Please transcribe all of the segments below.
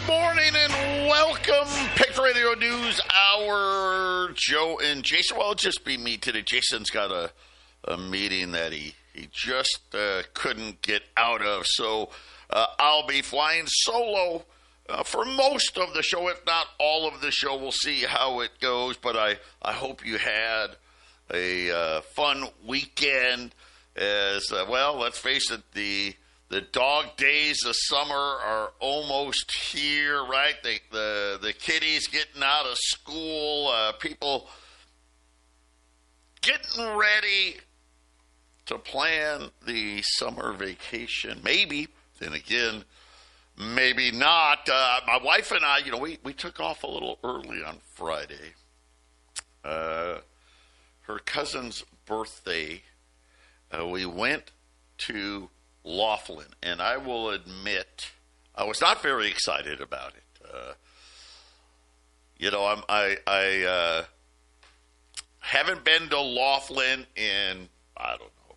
morning and welcome. Pick Radio News Hour. Joe and Jason. Well, it'll just be me today. Jason's got a meeting that he just couldn't get out of. So I'll be flying solo for most of the show, if not all of the show. We'll see how it goes. But I hope you had a fun weekend. As well, let's face it, the dog days of summer are almost here, right? The kiddies getting out of school, people getting ready to plan the summer vacation. Maybe, then again, maybe not. My wife and I, we took off a little early on Friday. Her cousin's birthday. We went to Laughlin, and I will admit I was not very excited about it. I haven't been to Laughlin in, I don't know,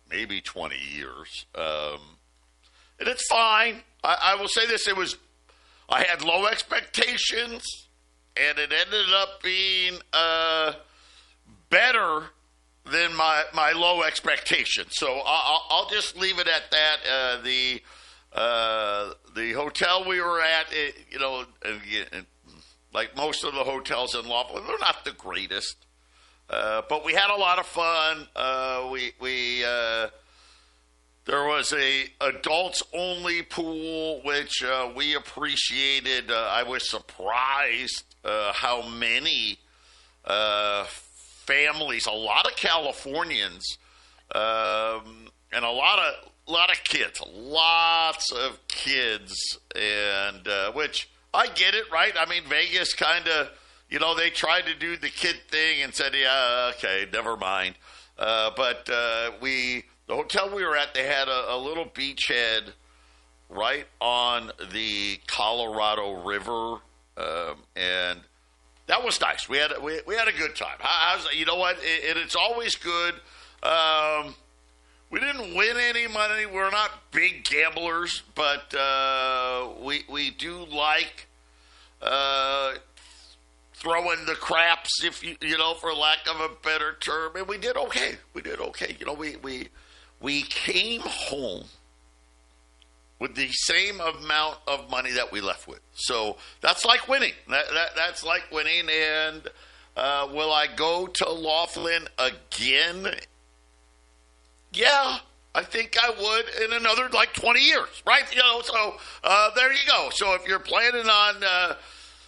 maybe 20 years. And it's fine. I will say this, I had low expectations, and it ended up being better than my low expectations. So I'll just leave it at that. The hotel we were at, like most of the hotels in Laughlin, they're not the greatest. But we had a lot of fun. There was a adults only pool, which we appreciated. I was surprised how many families, a lot of Californians, and a lot of kids, lots of kids, and which I get it, right? I mean, Vegas kind of, they tried to do the kid thing and said, yeah, okay, never mind. But the hotel we were at, they had a little beachhead right on the Colorado River, and that was nice. We had a good time. You know what? It's always good. We didn't win any money. We're not big gamblers, but we do like throwing the craps, if you for lack of a better term. And we did okay. We came home with the same amount of money that we left with. So that's like winning. That's like winning. And will I go to Laughlin again? Yeah, I think I would in another 20 years, right? So there you go. So if you're planning on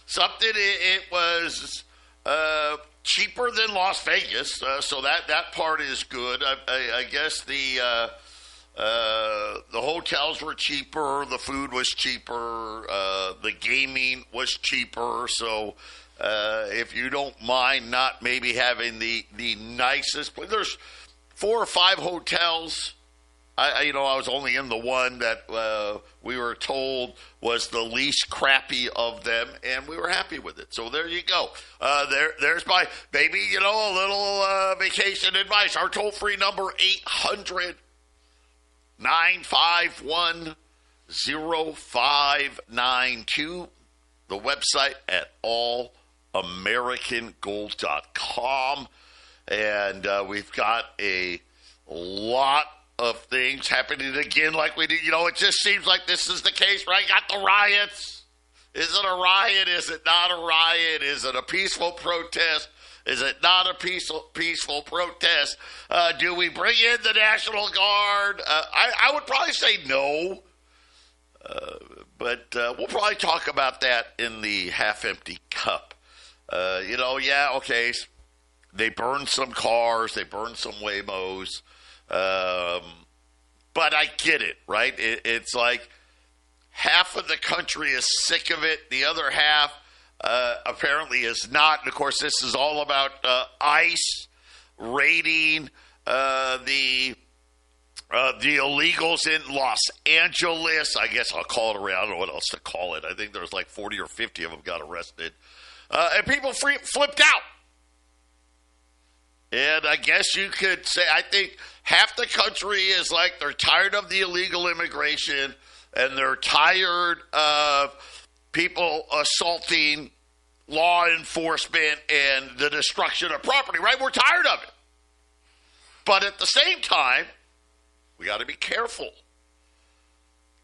something, it was cheaper than Las Vegas. So that part is good. I guess the hotels were cheaper, the food was cheaper, the gaming was cheaper. So if you don't mind not maybe having the nicest place, there's 4 or 5 hotels. I was only in the one that we were told was the least crappy of them, and we were happy with it. So there you go. There's my maybe a little vacation advice. Our toll-free number 800-951-0592. The website at allamericangold.com. And we've got a lot of things happening again like we did. It just seems like this is the case, right? Got the riots. Is it a riot? Is it not a riot? Is it a peaceful protest? Is it not a peaceful protest? Do we bring in the National Guard? I would probably say no. But we'll probably talk about that in the half-empty cup. Yeah, okay. They burned some cars. They burned some Waymos. But I get it, right? It's like half of the country is sick of it. The other half apparently is not. And, of course, this is all about ICE raiding the illegals in Los Angeles. I guess I'll call it around. I don't know what else to call it. I think there's 40 or 50 of them got arrested. And people flipped out. And I guess you could say, I think half the country is they're tired of the illegal immigration, and they're tired of people assaulting law enforcement and the destruction of property, right? We're tired of it. But at the same time, we got to be careful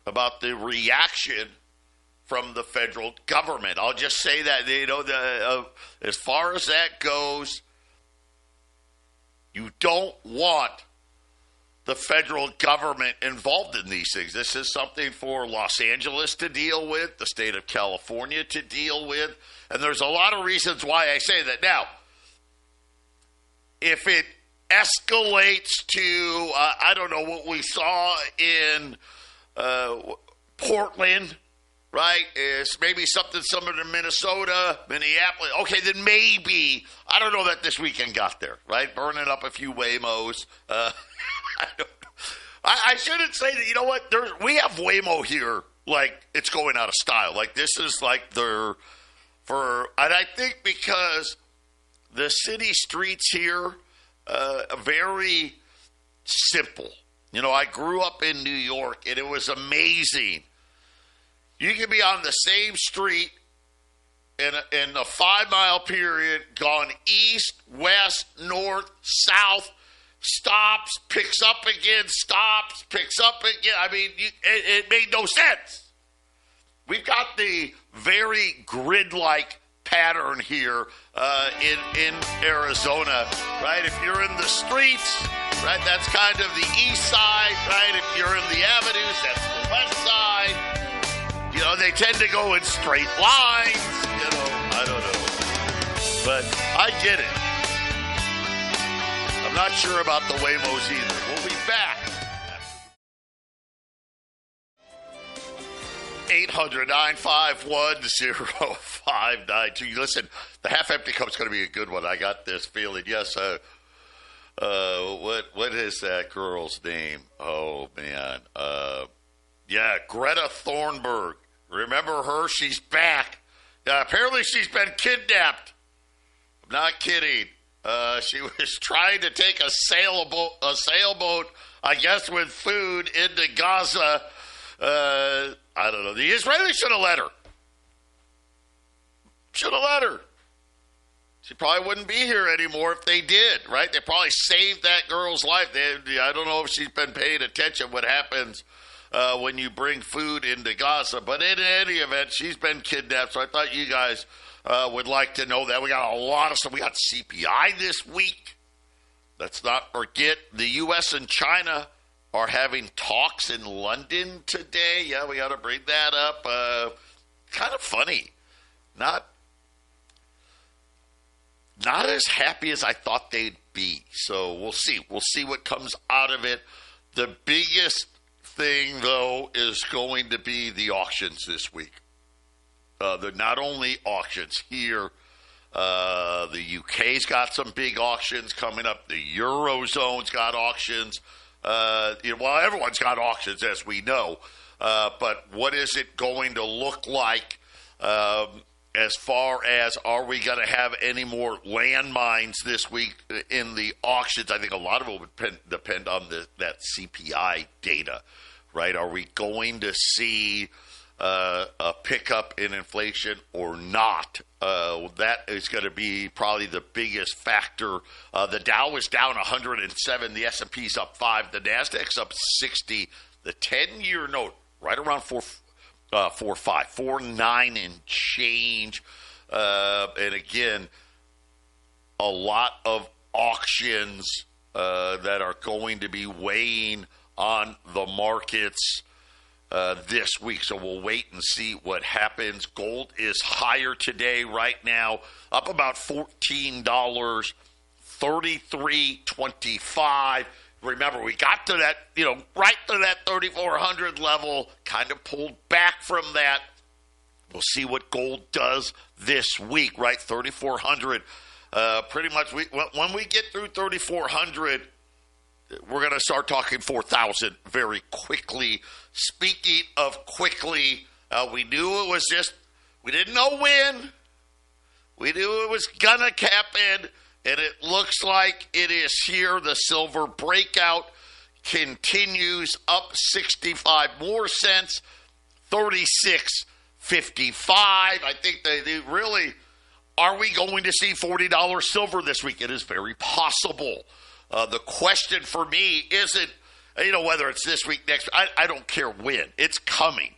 about the reaction from the federal government. I'll just say that, as far as that goes, you don't want the federal government involved in these things. This is something for Los Angeles to deal with, the state of California to deal with, and there's a lot of reasons why I say that. Now, if it escalates to, I don't know, what we saw in Portland, right, is maybe something similar to Minnesota, Minneapolis. Okay, then maybe, I don't know that this weekend got there, right? Burning up a few Waymos. I shouldn't say that, you know what, we have Waymo here, like, it's going out of style. Like, this is like and I think because the city streets here are very simple. You know, I grew up in New York, and it was amazing. You can be on the same street in a 5-mile period, gone east, west, north, south, stops, picks up again, stops, picks up again. I mean, it made no sense. We've got the very grid-like pattern here in Arizona, right? If you're in the streets, right, that's kind of the east side, right? If you're in the avenues, that's the west side. You know, they tend to go in straight lines. You know, I don't know. But I get it. I'm not sure about the Waymos either. We'll be back. 800-951-0592. Listen, the half-empty cup's going to be a good one. I got this feeling. Yes, what is that girl's name? Oh, man. Yeah, Greta Thunberg. Remember her? She's back. Apparently she's been kidnapped. I'm not kidding. She was trying to take a sailboat, I guess, with food into Gaza. I don't know. The Israelis should have let her. She probably wouldn't be here anymore if they did, right? They probably saved that girl's life. I don't know if she's been paying attention what happens when you bring food into Gaza. But in any event, she's been kidnapped, so I thought you guys would like to know that. We got a lot of stuff. We got CPI this week. Let's not forget the U.S. and China are having talks in London today. Yeah, we got to bring that up. Kind of funny. Not as happy as I thought they'd be. So we'll see. We'll see what comes out of it. The biggest thing, though, is going to be the auctions this week. They're not only auctions here. The UK's got some big auctions coming up. The Eurozone's got auctions. Everyone's got auctions, as we know. But what is it going to look like as far as, are we going to have any more landmines this week in the auctions? I think a lot of it would depend on that CPI data, right? Are we going to see a pickup in inflation or not? That is going to be probably the biggest factor. The Dow is down 107. The S&P's up 5. The Nasdaq's up 60. The 10-year note right around 4.9 and change. And again, a lot of auctions that are going to be weighing on the markets this week. So we'll wait and see what happens. Gold is higher today, right now, up about $14, $33.25. Remember, we got to that, right to that 3,400 level, kind of pulled back from that. We'll see what gold does this week, right? 3,400. Pretty much, when we get through 3,400, we're going to start talking 4,000 very quickly. Speaking of quickly, we knew it was we didn't know when. We knew it was going to happen, and it looks like it is here. The silver breakout continues up 65 more cents, 36.50. 55. I think they really, are we going to see $40 silver this week? It is very possible. The question for me isn't, whether it's this week, next, I don't care when. It's coming.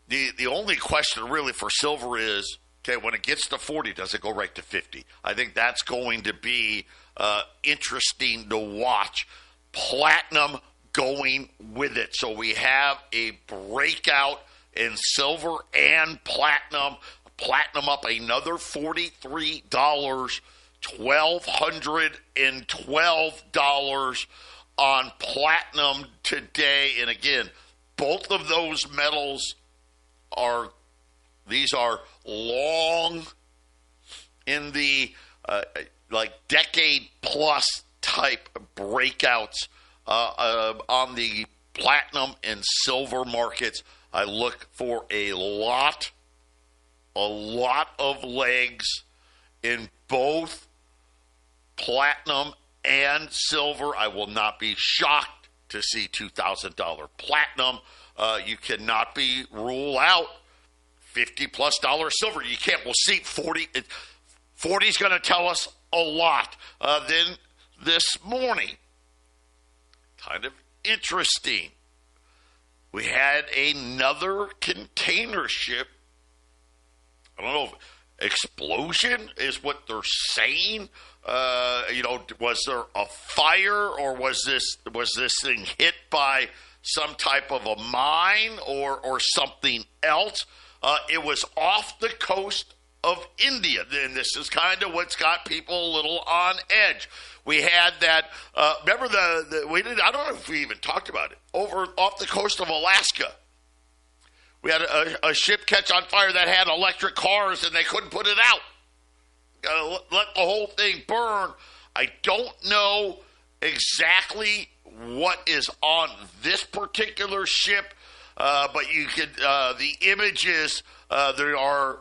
The only question really for silver is, okay, when it gets to 40, does it go right to 50? I think that's going to be interesting to watch. Platinum going with it. So we have a breakout in silver and platinum. Platinum up another $43, $1,212 on platinum today. And again, both of those metals are long in the decade plus type breakouts on the platinum and silver markets. I look for a lot of legs in both platinum and silver. I will not be shocked to see $2,000 platinum. You cannot be rule out $50+ silver. You can't. We'll see 40. 40 is going to tell us a lot. Then this morning, kind of interesting, we had another container ship. I don't know if explosion is what they're saying. Was there a fire, or was this thing hit by some type of a mine or something else? It was off the coast of India. And this is kind of what's got people a little on edge. We had that. Remember we did. I don't know if we even talked about it. Over off the coast of Alaska, we had a ship catch on fire that had electric cars, and they couldn't put it out. Got to let the whole thing burn. I don't know exactly what is on this particular ship, but you could. The images. There are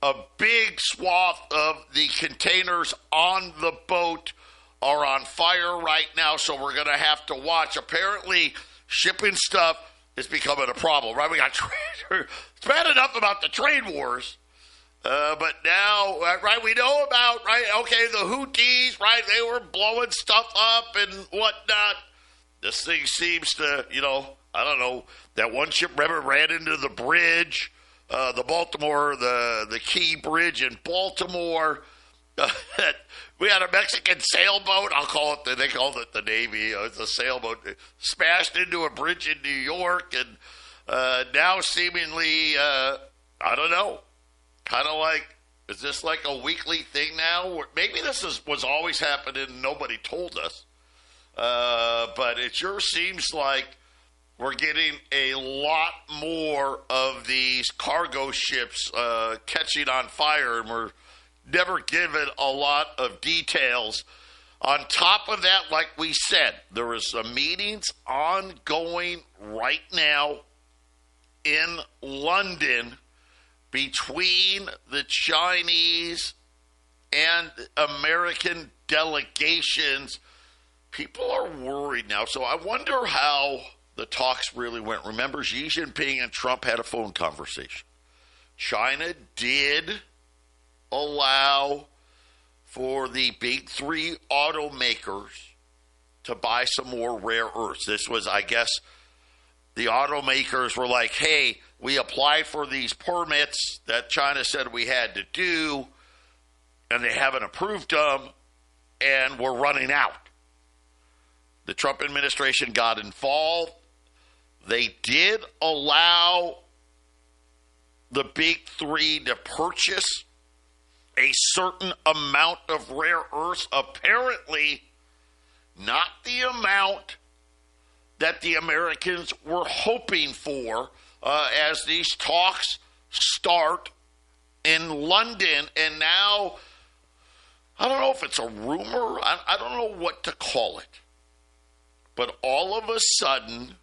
a big swath of the containers on the boat are on fire right now, so we're going to have to watch. Apparently, shipping stuff is becoming a problem, right? We got it's bad enough about the trade wars, but now, right, we know about, right, okay, the Houthis, right, they were blowing stuff up and whatnot. This thing seems to, I don't know, that one ship, remember, ran into the bridge, the Baltimore, the Key Bridge in Baltimore. We had a Mexican sailboat. They called it the Navy. It's a sailboat. It smashed into a bridge in New York, and now seemingly, I don't know, kind of like, is this like a weekly thing now? Maybe this was always happening and nobody told us. But it sure seems like we're getting a lot more of these cargo ships catching on fire, and we're never given a lot of details. On top of that, like we said, there is some meetings ongoing right now in London between the Chinese and American delegations. People are worried now, so I wonder how the talks really went. Remember, Xi Jinping and Trump had a phone conversation. China did allow for the big three automakers to buy some more rare earths. This was, I guess, the automakers were like, hey, we applied for these permits that China said we had to do, and they haven't approved them, and we're running out. The Trump administration got involved. They did allow the big three to purchase a certain amount of rare earths, apparently not the amount that the Americans were hoping for as these talks start in London. And now, I don't know if it's a rumor, I don't know what to call it, but all of a sudden,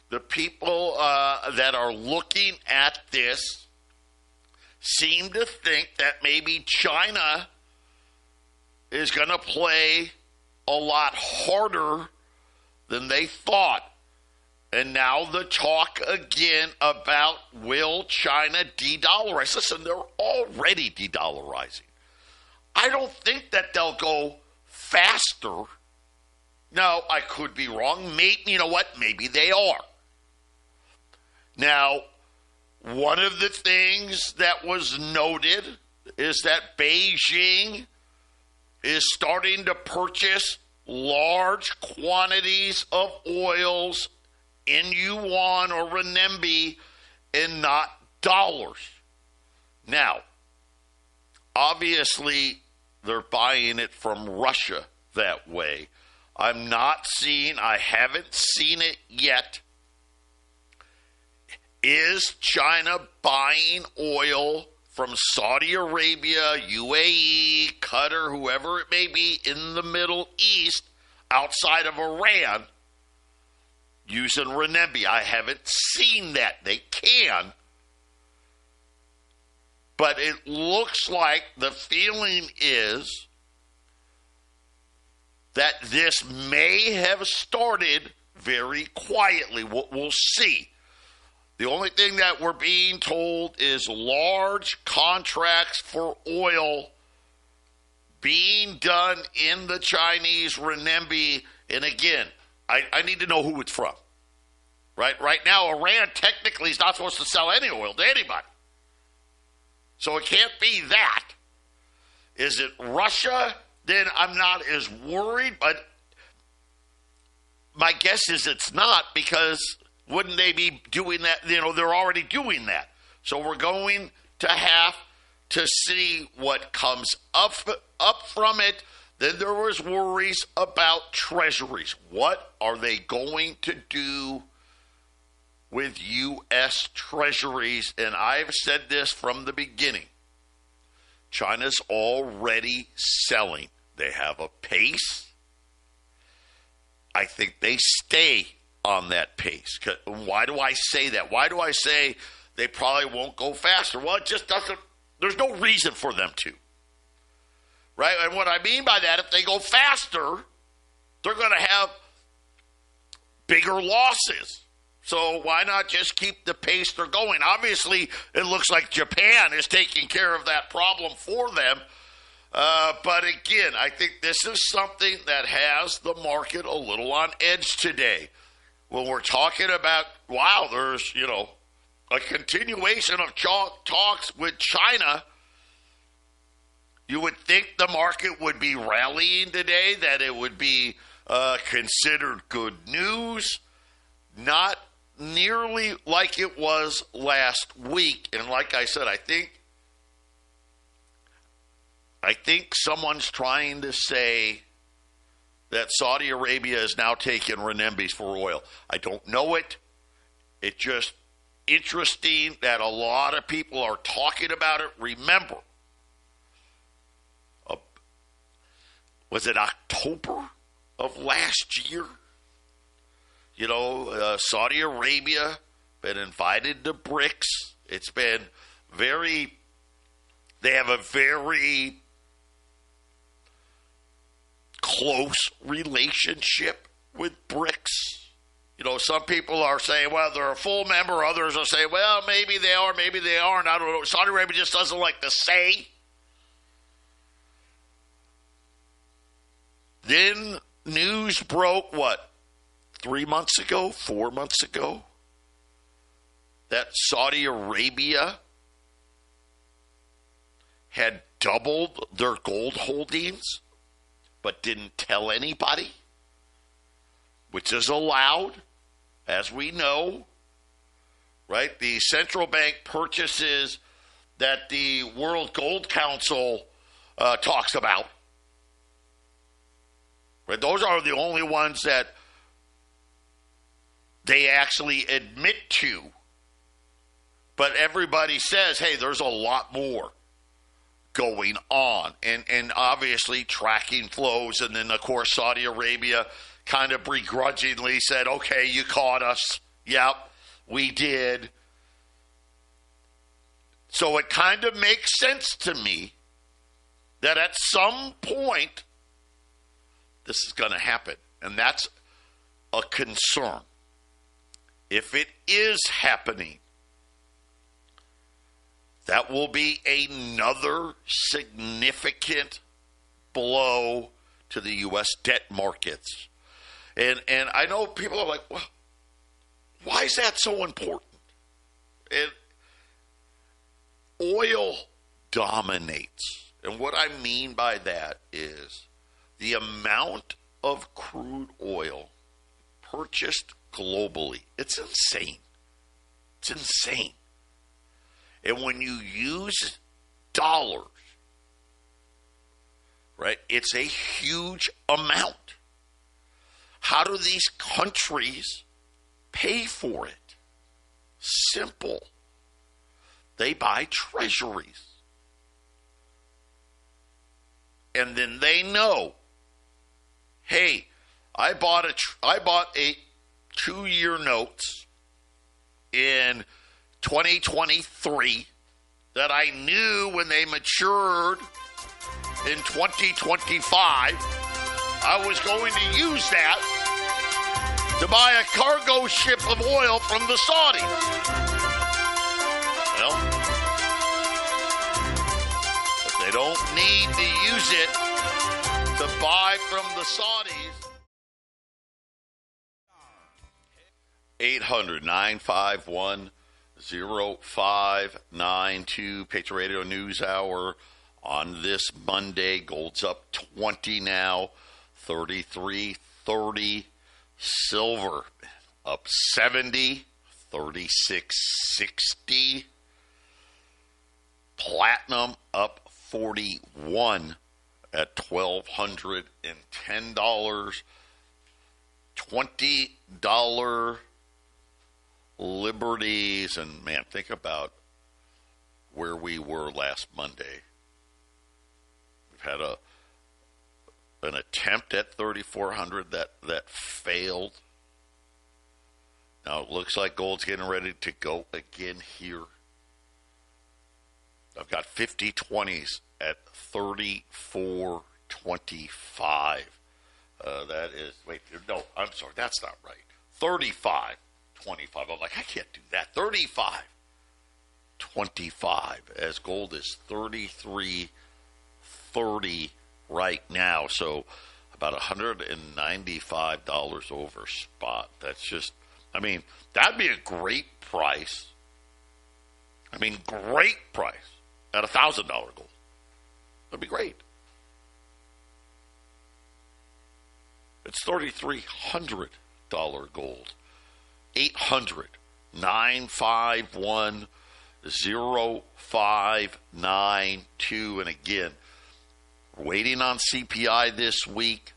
the people that are looking at this seem to think that maybe China is going to play a lot harder than they thought. And now the talk again about will China de-dollarize? Listen, they're already de-dollarizing. I don't think that they'll go faster. Now, I could be wrong. Maybe, you know what? Maybe they are. Now, one of the things that was noted is that Beijing is starting to purchase large quantities of oils in yuan or renminbi and not dollars. Now, obviously, they're buying it from Russia that way. I haven't seen it yet. Is China buying oil from Saudi Arabia, UAE, Qatar, whoever it may be in the Middle East outside of Iran using renminbi? I haven't seen that. They can. But it looks like the feeling is that this may have started very quietly. We'll see. The only thing that we're being told is large contracts for oil being done in the Chinese renminbi. And again, I need to know who it's from. Right now, Iran technically is not supposed to sell any oil to anybody. So it can't be that. Is it Russia? Then I'm not as worried, but my guess is it's not, because wouldn't they be doing that? You know, they're already doing that. So we're going to have to see what comes up from it. Then there was worries about treasuries. What are they going to do with U.S. treasuries? And I've said this from the beginning. China's already selling. They have a pace. I think they stay on that pace. Why do I say that? Why do I say they probably won't go faster? Well, it just doesn't. There's no reason for them to. Right? And what I mean by that, if they go faster, they're going to have bigger losses. So why not just keep the pace they're going? Obviously, it looks like Japan is taking care of that problem for them. But again, I think this is something that has the market a little on edge today. When we're talking about, wow, there's, a continuation of talks with China, you would think the market would be rallying today, that it would be considered good news. Not nearly like it was last week. And like I said, I think someone's trying to say that Saudi Arabia is now taking renminbis for oil. I don't know it. It's just interesting that a lot of people are talking about it. Remember, was it October of last year? Saudi Arabia been invited to BRICS. It's been they have a very close relationship with BRICS. Some people are saying, well, they're a full member. Others are saying, well, maybe they are, maybe they aren't. I don't know. Saudi Arabia just doesn't like to say. Then news broke, 3 months ago, 4 months ago, that Saudi Arabia had doubled their gold holdings, but didn't tell anybody, which is allowed, as we know, right? The central bank purchases that the World Gold Council talks about, right? Those are the only ones that they actually admit to. But everybody says, hey, there's a lot more going on. And obviously tracking flows. And then, of course, Saudi Arabia kind of begrudgingly said, okay, you caught us. Yep, we did. So it kind of makes sense to me that at some point this is going to happen. And that's a concern. if it is happening, that will be another significant blow to the U.S. debt markets. And I know people are like, well, why is that so important? And oil dominates. And what I mean by that is the amount of crude oil purchased globally. It's insane. It's insane. And when you use dollars, right, it's a huge amount. How do these countries pay for it? Simple. They buy treasuries. And then they know, hey, I bought a 2-year notes in 2023 that I knew when they matured in 2025, I was going to use that to buy a cargo ship of oil from the Saudis. Well, if they don't need to use it to buy from the Saudis, 800-951-0592, Patriot Radio News Hour on this Monday. Gold's up 20 now, 33.30. Silver up 70, 36.60. Platinum up 41 at $1,210. $20 liberties, and man, think about where we were last Monday. We've had an attempt at 3,400 that failed. Now it looks like gold's getting ready to go again here. I've got 50-20s at 34.25. That is, wait, no, I'm sorry, that's not right. 35.25. I'm like, I can't do that. 35.25 as gold is 33.30 right now. So about $195 over spot. That's just, I mean, that'd be a great price. I mean, great price at $1,000 gold. That'd be great. It's $3,300 gold. 800-951-0592. And again, waiting on CPI this week.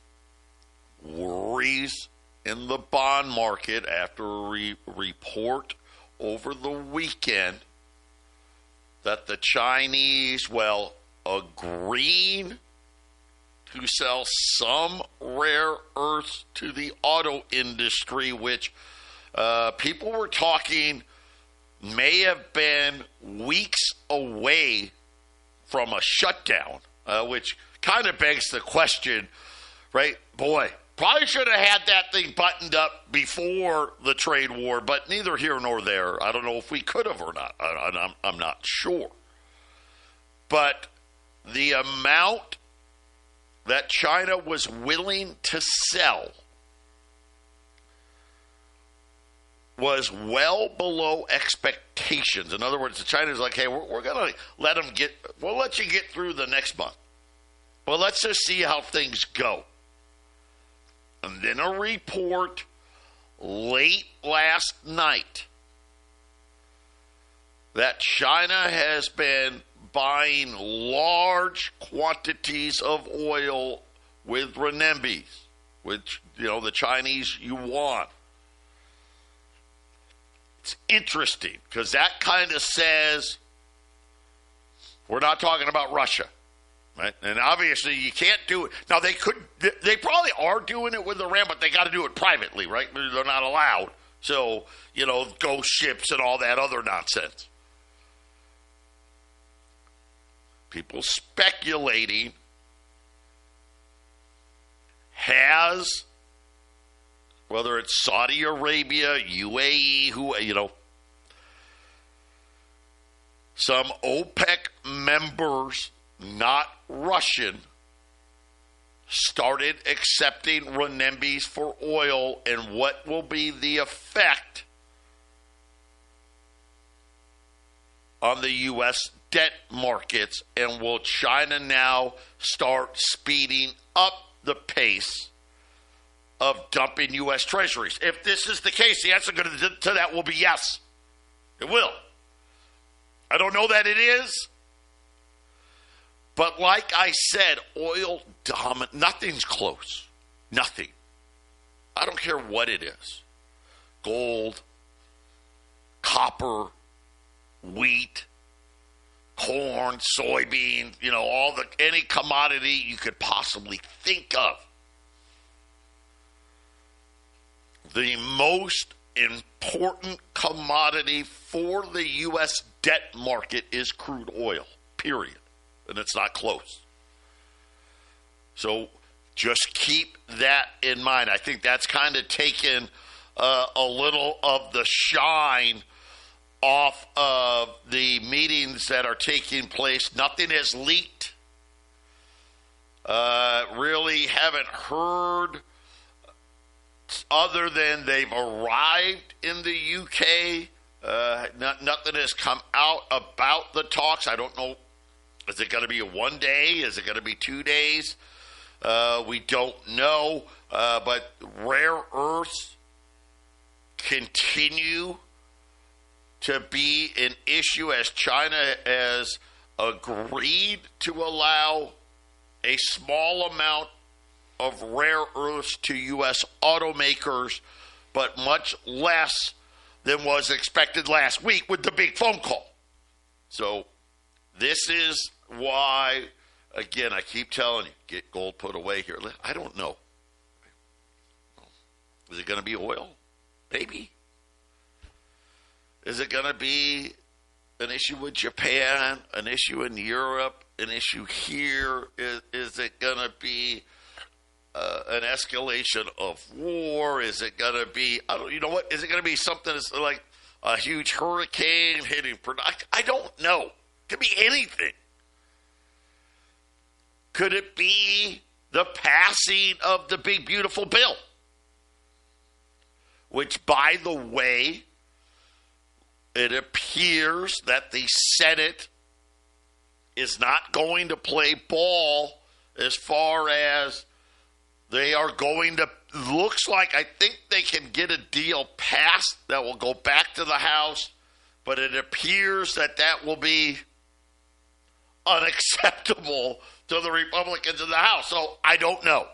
Worries in the bond market after a report over the weekend that the Chinese, well, agreeing to sell some rare earths to the auto industry, which people were talking may have been weeks away from a shutdown, which kind of begs the question, right? Boy, probably should have had that thing buttoned up before the trade war, but neither here nor there. I don't know if we could have or not. I'm not sure. But the amount that China was willing to sell was well below expectations. In other words, the China's like, hey, we're going to we'll let you get through the next month. But let's just see how things go. And then a report late last night that China has been buying large quantities of oil with renminbis, which, the Chinese yuan. It's interesting because that kind of says we're not talking about Russia, right? And obviously you can't do it. Now they probably are doing it with Iran, but they got to do it privately, right? They're not allowed. So, ghost ships and all that other nonsense. People speculating, has whether it's Saudi Arabia, UAE, some OPEC members, not Russian, started accepting renminbis for oil, and what will be the effect on the U.S. debt markets, and will China now start speeding up the pace of dumping U.S. treasuries? If this is the case, the answer to that will be yes. It will. I don't know that it is. But like I said, oil dominant. Nothing's close. Nothing. I don't care what it is. Gold, copper, wheat, corn, soybean, any commodity you could possibly think of. The most important commodity for the U.S. debt market is crude oil, period. And it's not close. So just keep that in mind. I think that's kind of taken a little of the shine off of the meetings that are taking place. Nothing has leaked. Really haven't heard other than they've arrived in the UK. Nothing has come out about the talks. I don't know. Is it going to be a 1 day? Is it going to be 2 days? We don't know. But rare earths continue to be an issue as China has agreed to allow a small amount of rare earths to U.S. automakers, but much less than was expected last week with the big phone call. So this is why, again, I keep telling you, get gold put away here. I don't know. Is it going to be oil? Maybe. Is it going to be an issue with Japan, an issue in Europe, an issue here? Is it going to be an escalation of war? Is it going to be, is it going to be something that's like a huge hurricane hitting production? I don't know. It could be anything. Could it be the passing of the big, beautiful bill? Which, by the way, it appears that the Senate is not going to play ball as far as they are going to, looks like, I think they can get a deal passed that will go back to the House, but it appears that will be unacceptable to the Republicans in the House. So I don't know.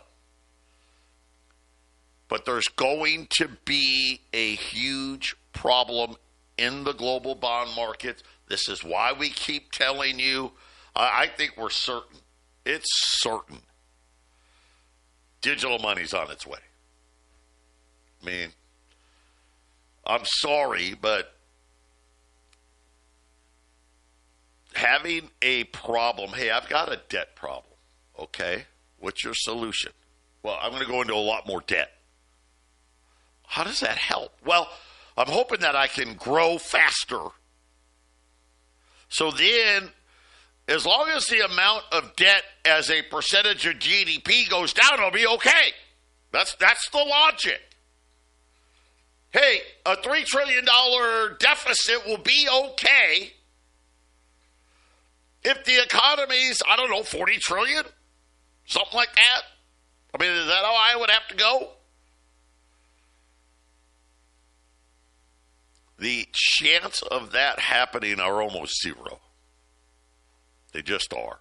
But there's going to be a huge problem in the global bond market. This is why we keep telling you, I think we're certain. It's certain. Digital money's on its way. I mean, I'm sorry, but having a problem, hey, I've got a debt problem, okay? What's your solution? Well, I'm going to go into a lot more debt. How does that help? Well, I'm hoping that I can grow faster. So then, as long as the amount of debt as a percentage of GDP goes down, it'll be okay. That's the logic. Hey, a $3 trillion deficit will be okay if the economy's, I don't know, 40 trillion? Something like that? I mean, is that how I would have to go? The chance of that happening are almost zero. They just are.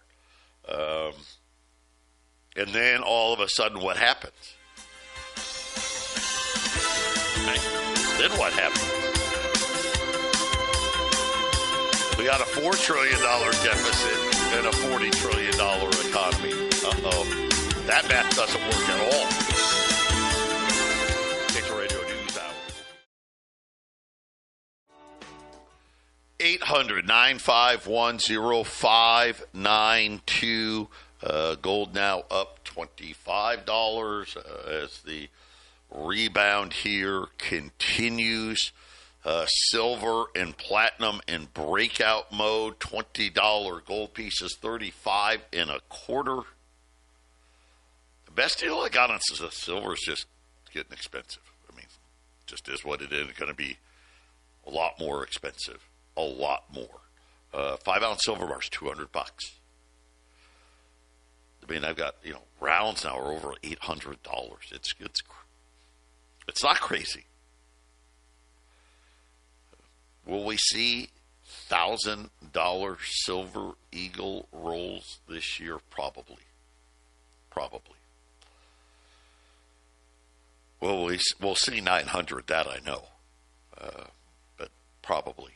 And then all of a sudden, what happens? Right? Then what happens? We got a $4 trillion deficit and a $40 trillion economy. Uh-oh. That math doesn't work at all. Nature Radio News Hour. 800-951-0592. Gold now up $25 as the rebound here continues. Silver and platinum in breakout mode. $20 gold pieces, 35 and a quarter. The best deal I got on silver is just getting expensive. I mean, just is what it is. It's going to be a lot more expensive. A lot more. 5-ounce silver bar is $200. I mean, I've got, rounds now are over $800. It's not crazy. Will we see $1,000 silver eagle rolls this year? Probably. Well, we'll see 900. That I know, but probably.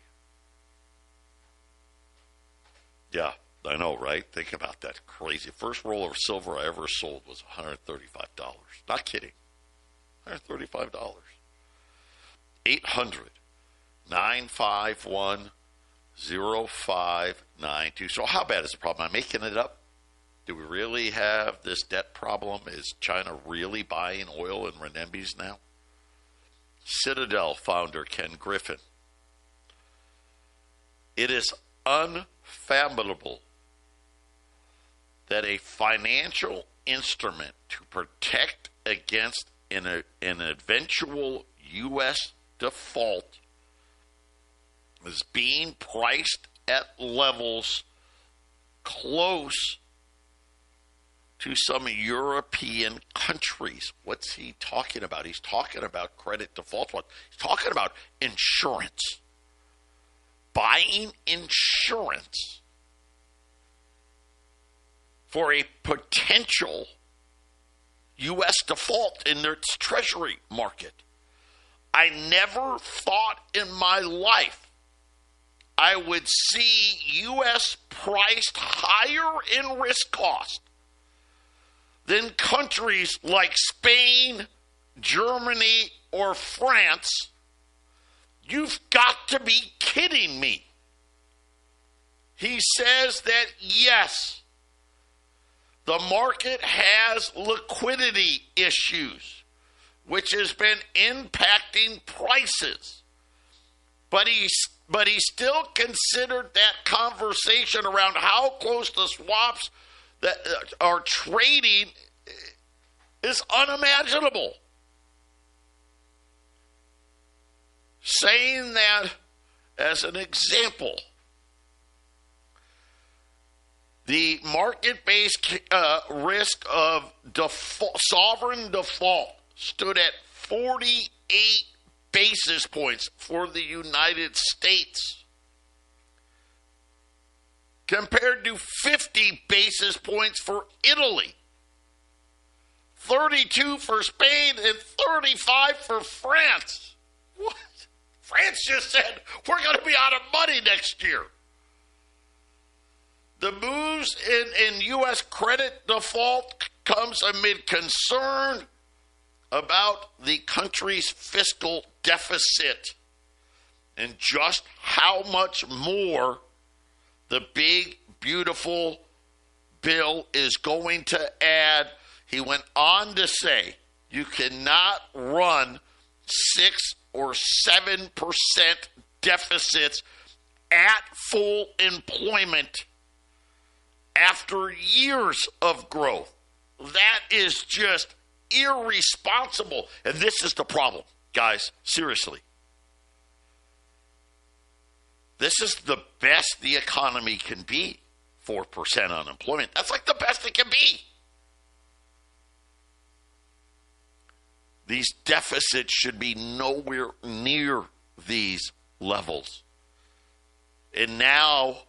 Yeah, I know, right? Think about that. Crazy. First roll of silver I ever sold was $135. Not kidding. $135. 800-951-0592. So how bad is the problem? Am I making it up? Do we really have this debt problem? Is China really buying oil in renminbis now? Citadel founder Ken Griffin. It is unfathomable that a financial instrument to protect against an eventual U.S. default is being priced at levels close to some European countries. What's he talking about? He's talking about credit default. He's talking about insurance. Buying insurance for a potential U.S. default in their treasury market. I never thought in my life I would see U.S. priced higher in risk cost than countries like Spain, Germany, or France. You've got to be kidding me. He says that, yes, the market has liquidity issues, which has been impacting prices. But he still considered that conversation around how close the swaps that are trading is unimaginable. Saying that as an example, the market-based risk of sovereign default stood at 48 basis points for the United States, compared to 50 basis points for Italy, 32 for Spain, and 35 for France. What? France just said, we're going to be out of money next year. The moves in U.S. credit default comes amid concern about the country's fiscal deficit and just how much more the big, beautiful bill is going to add. He went on to say, you cannot run 6 or 7% deficits at full employment after years of growth. That is just irresponsible. And this is the problem, guys. Seriously. This is the best the economy can be. 4% unemployment. That's like the best it can be. These deficits should be nowhere near these levels. And now,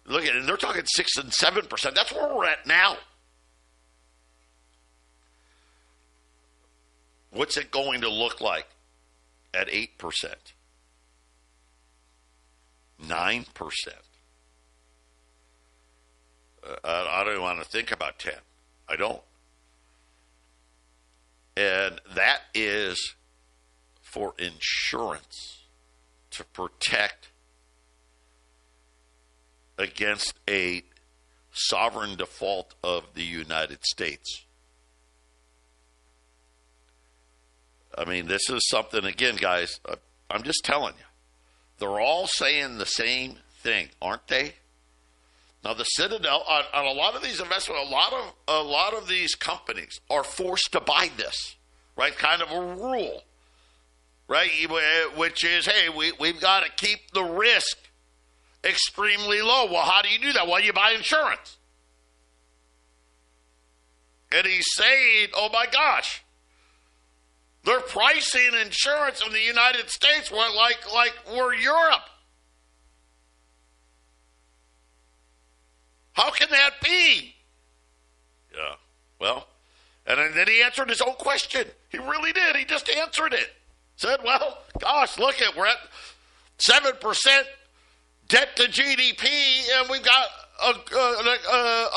look at it, they're talking 6 and 7%. That's where we're at now. What's it going to look like at 8%? 9%? I don't want to think about 10. I don't. And that is for insurance to protect against a sovereign default of the United States. I mean, this is something, again, guys, I'm just telling you. They're all saying the same thing, aren't they? Now, the Citadel, on a lot of these investments, a lot of these companies are forced to buy this, right? Kind of a rule, right? Which is, hey, we've got to keep the risk extremely low. Well, how do you do that? Well, you buy insurance. And he's saying, oh my gosh, they're pricing insurance in the United States like we're Europe. How can that be? Yeah, well, and then he answered his own question. He really did. He just answered it. Said, well, gosh, look at, we're at 7% debt to GDP, and we've got an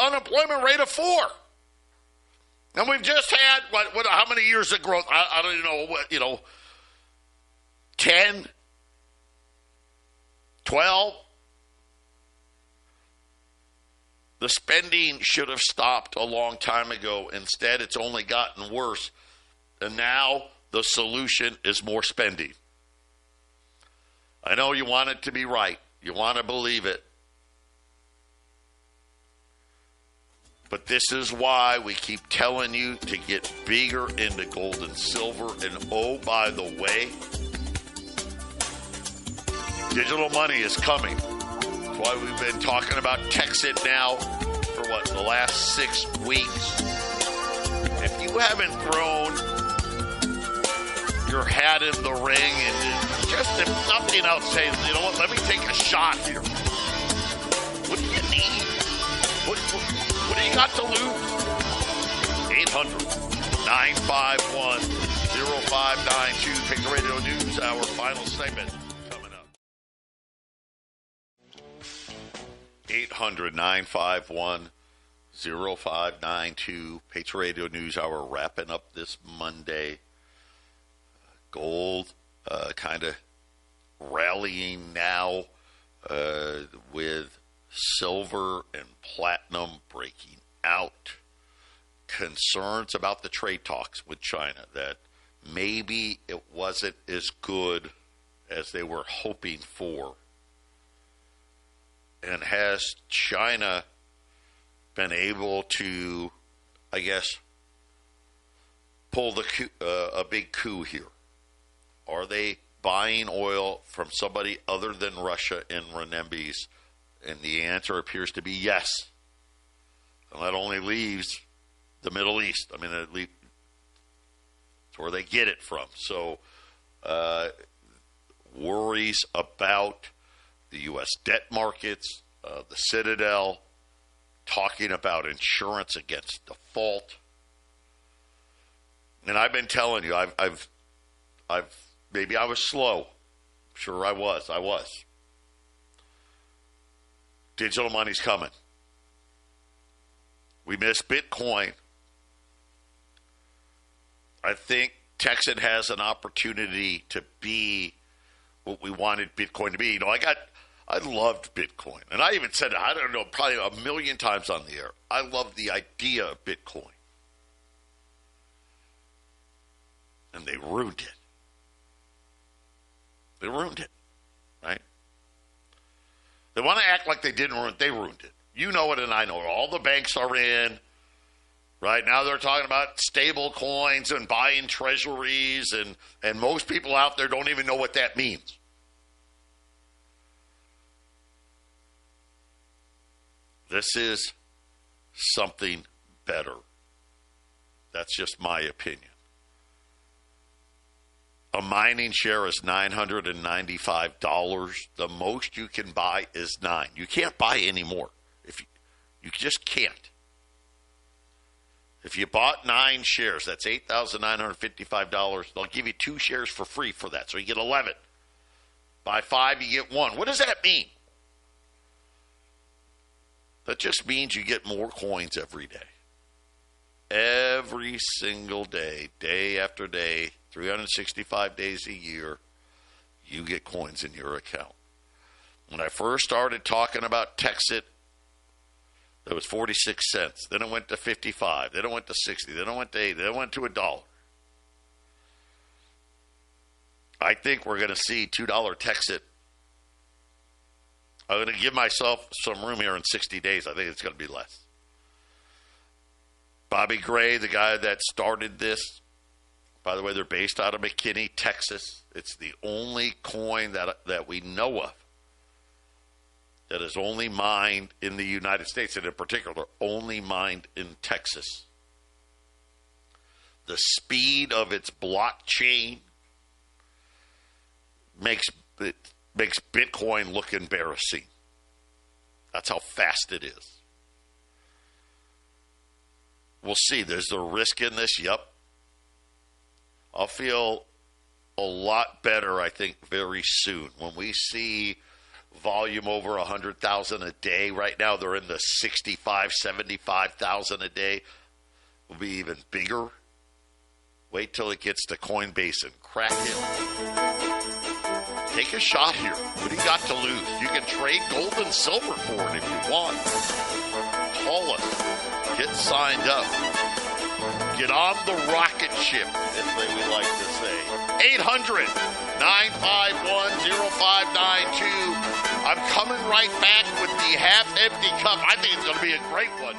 unemployment rate of 4%. And we've just had, how many years of growth? I don't even know, 10, 12. The spending should have stopped a long time ago. Instead, it's only gotten worse. And now the solution is more spending. I know you want it to be right. You want to believe it. But this is why we keep telling you to get bigger into gold and silver. And oh, by the way, digital money is coming. That's why we've been talking about TEXIT now for the last 6 weeks. If you haven't thrown your hat in the ring and just if nothing else, say, you know what, let me take a shot here. What do you need? What do you got to lose? 800-951-0592. Take the radio news, our final segment coming up. 800-951-0592. Patriot Radio News Hour wrapping up this Monday. Gold kind of rallying now with silver and platinum breaking out. Concerns about the trade talks with China, that maybe it wasn't as good as they were hoping for. And has China been able to, I guess, pull a big coup here? Are they buying oil from somebody other than Russia in renminbis? And the answer appears to be yes. And that only leaves the Middle East. I mean, it's where they get it from. So worries about the U.S. debt markets, the Citadel, talking about insurance against default. And I've been telling you, I've maybe I was slow. Sure I was. Digital money's coming. We missed Bitcoin. I think TEXIT has an opportunity to be what we wanted Bitcoin to be. You know, I loved Bitcoin. And I even said it, I don't know, probably a million times on the air. I love the idea of Bitcoin. And they ruined it. They ruined it, right? They want to act like they didn't ruin it. They ruined it. You know it and I know it. All the banks are in. Right now they're talking about stable coins and buying treasuries, and most people out there don't even know what that means. This is something better. That's just my opinion. A mining share is $995. The most you can buy is $9. You can't buy any more. You just can't. If you bought 9 shares, that's $8,955. They'll give you 2 shares for free for that, so you get 11. Buy 5, you get 1. What does that mean? That just means you get more coins every day. Every single day, day after day, 365 days a year, you get coins in your account. When I first started talking about TEXIT, it was 46 cents. Then it went to 55. Then it went to 60. Then it went to 80. Then it went to $1. I think we're going to see $2 TEXIT. I'm going to give myself some room here in 60 days. I think it's going to be less. Bobby Gray, the guy that started this, by the way, they're based out of McKinney, Texas. It's the only coin that we know of that is only mined in the United States, and in particular, only mined in Texas. The speed of its blockchain makes Bitcoin look embarrassing. That's how fast it is. We'll see. There's the risk in this. Yep. I'll feel a lot better, I think, very soon. When we see volume over 100,000 a day, right now they're in the 65, 75,000 a day. Will be even bigger. Wait till it gets to Coinbase and Kraken. Take a shot here. What do you got to lose? You can trade gold and silver for it if you want. Call us. Get signed up. Get on the rocket ship, as we like to say. 800-951-0592. I'm coming right back with the half-empty cup. I think it's going to be a great one.